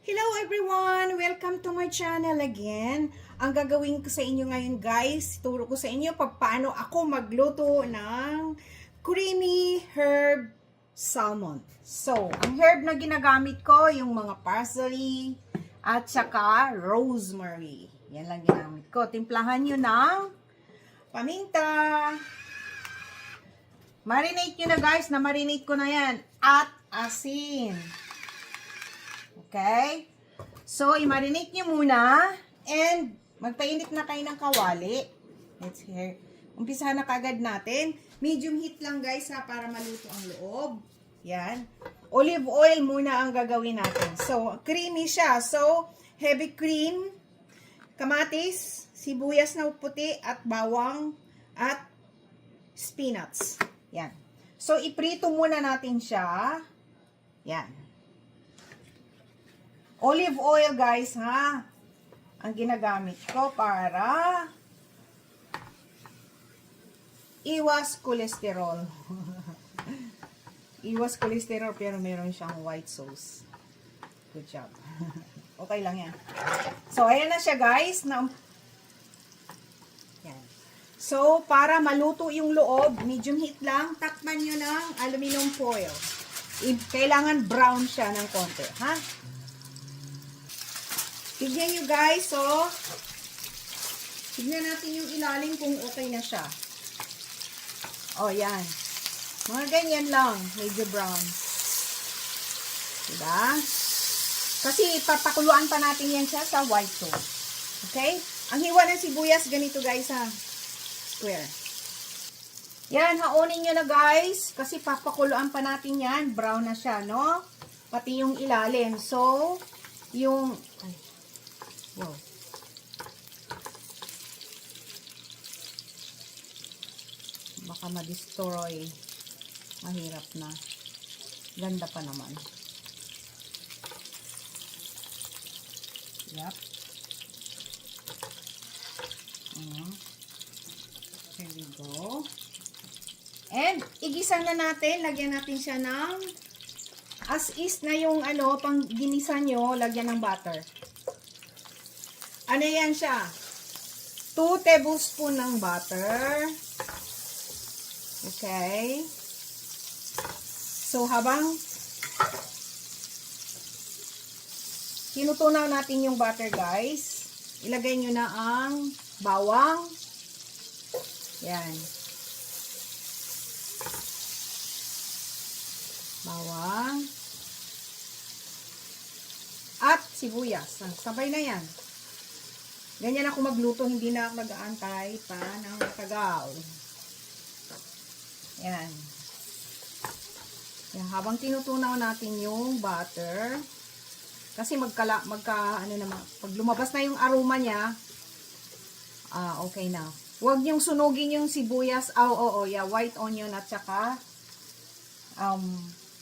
Hello everyone! Welcome to my channel again. Ang gagawin ko sa inyo ngayon guys, turo ko sa inyo paano ako magluto ng creamy herb salmon. So, ang herb na ginagamit ko, yung mga parsley at saka rosemary. Yan lang ginamit ko. Timplahan nyo ng paminta. Marinate nyo na guys, na-marinate ko na yan. At asin. Okay? So, i-marinate nyo muna. And, magpainit na kayo ng kawali. Let's hear. Umpisahan na kagad natin. Medium heat lang guys ha, para maluto ang loob. Yan. Olive oil muna ang gagawin natin. So, creamy siya. So, heavy cream, kamatis, sibuyas na puti, at bawang, at spinach. Yan. So, iprito muna natin siya. Yan. Olive oil guys ha, ang ginagamit ko para iwas cholesterol. Iwas cholesterol pero meron siyang white sauce. Good job. Okay lang yan. So ayan na siya guys. Yan. So para maluto yung loob, medium heat lang, takpan nyo ng aluminum foil. Kailangan brown siya ng konti. Ha? Tignan nyo guys, so, tignan natin yung ilalim kung okay na siya. O, yan. Mga ganyan lang, medyo brown. Diba? Kasi papakuluan pa natin yan siya sa white sauce. Okay? Ang hiwa ng sibuyas, ganito guys ha. Square. Yan, haonin nyo na guys. Kasi papakuluan pa natin yan. Brown na siya, no? Pati yung ilalim. So, yung... Ay. Wow. Baka ma-destroy. Mahirap na. Ganda pa naman. Yep. There we go. And, igisa na natin. Lagyan natin siya ng as is na yung ano, pang ginisa nyo, lagyan ng butter. Ano yan siya? 2 tablespoon ng butter. Okay. So, habang tinutunaw natin yung butter, guys, ilagay nyo na ang bawang. Yan. Bawang. At sibuyas. Sabay na yan. Ganyan ako magluto, hindi na ako mag-aantay pa ng matagal. Yan. Yan. Habang tinutunaw natin yung butter, kasi ano naman, pag lumabas na yung aroma niya, okay na. Huwag niyong sunugin yung sibuyas, yeah, white onion at saka,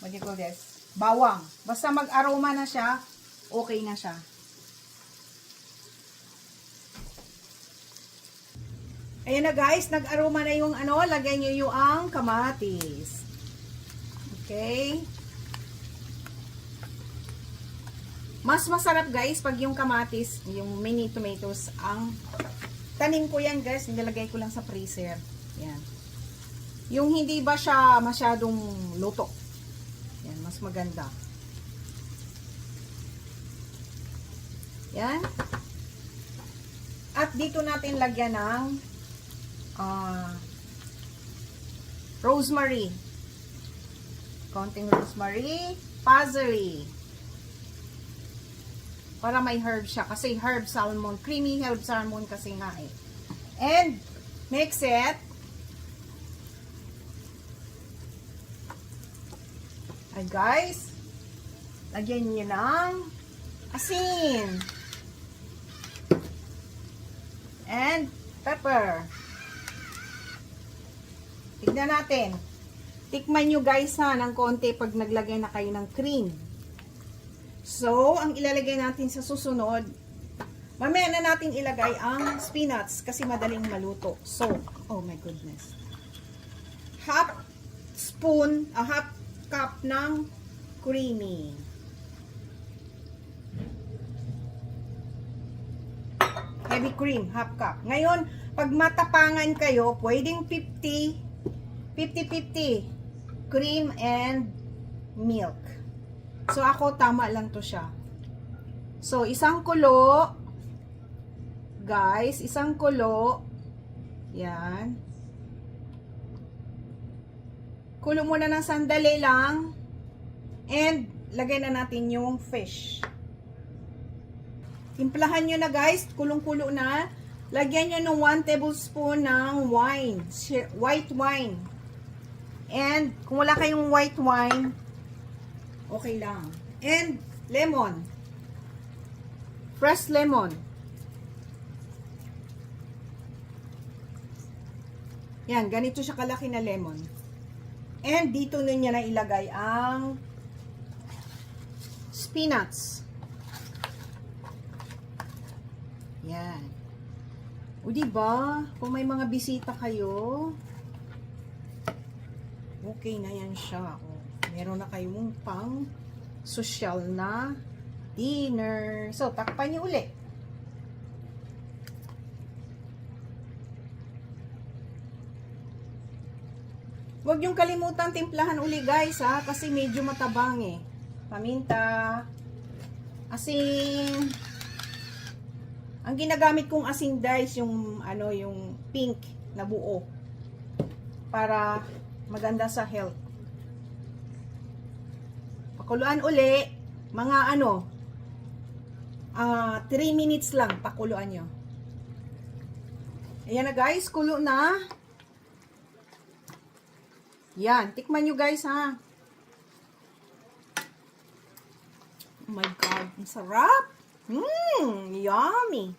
what do you call this? Bawang. Basta mag-aroma na siya, okay na siya. Ayan na guys, nag-aroma na yung ano, lagay nyo yung kamatis. Okay. Mas masarap guys pag yung kamatis, yung mini tomatoes, ang tanim ko yan guys, nilagay ko lang sa freezer. Yan. Yung hindi ba siya masyadong luto. Yan, mas maganda. Yan. At dito natin lagyan ng rosemary. Konting rosemary. Parsley. Para may herb siya. Kasi herb salmon. Creamy herb salmon kasi nga eh. And, mix it. Ay guys. Lagyan nyo ng asin. And, pepper. Tignan natin. Tikman nyo guys ha, ng konti pag naglagay na kayo ng cream. So, ang ilalagay natin sa susunod, mamaya na natin ilagay ang spinach kasi madaling maluto. So, oh my goodness. Half cup ng creamy. heavy cream, half cup. Ngayon, pag matapangan kayo, pwedeng 50-50 cream and milk. So, ako, tama lang to siya. So, isang kulo, guys, isang kulo, yan. Kulo muna ng sandali lang, and lagay na natin yung fish. Timplahan nyo na guys, kulong-kulo na. Lagyan nyo ng 1 tablespoon ng wine, white wine. And kung wala kayong white wine, okay lang. And lemon. Fresh lemon. Yan, ganito siya kalaki na lemon. And dito ninyo na ilagay ang spinach. Yan. O diba, kung may mga bisita kayo, okay na yan siya. O, meron na kayong pang social na dinner. So, takpan niyo ulit. Huwag yung kalimutan timplahan uli guys ha, kasi medyo matabang eh. Paminta, asin. Ang ginagamit kong asin guys, yung ano, yung pink na buo. Para maganda sa health. Pakuluan uli, mga ano, 3 minutes lang pakuluan nyo. Ayan na guys, kulo na. Yan, tikman nyo guys ha. Oh my God, ang sarap. Yummy.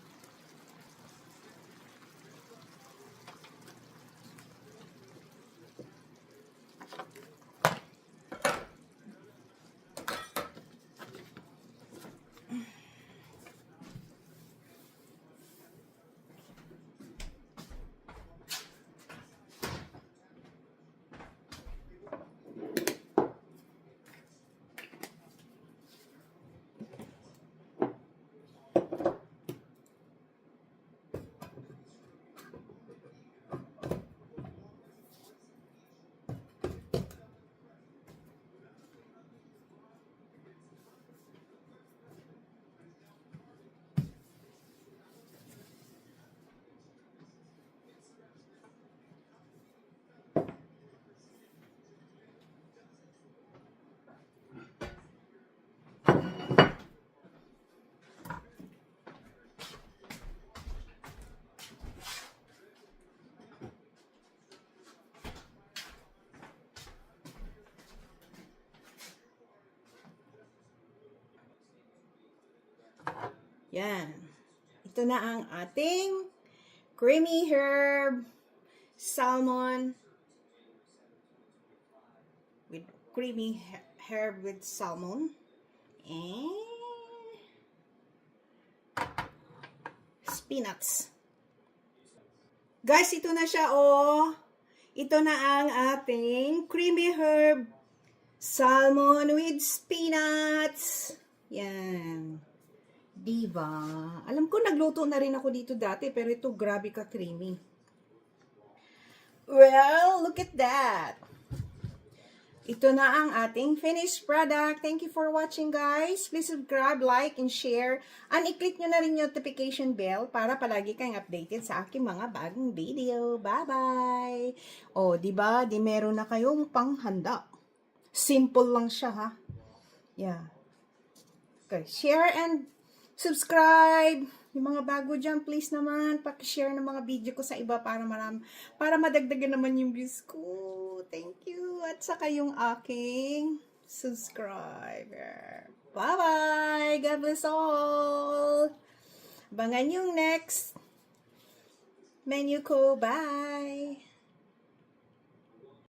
Yan. Ito na ang ating creamy herb salmon with creamy herb with salmon and spinach. Guys, ito na siya oh. Ito na ang ating creamy herb salmon with spinach. Yan. Diba? Alam ko nagluto na rin ako dito dati, pero ito grabe ka creamy. Well, look at that. Ito na ang ating finished product. Thank you for watching guys. Please subscribe, like, and share. And i-click nyo na rin yung notification bell para palagi kayong updated sa aking mga bagong video. Bye-bye! O, diba? Di meron na kayong panghanda. Simple lang siya ha. Yeah. Okay, share and subscribe. Yung mga bago dyan, please naman, paki-share ng mga video ko sa iba para madagdagan naman yung views ko. Thank you. At saka yung aking subscriber. Bye-bye. God bless all. Abangan yung next menu ko. Bye.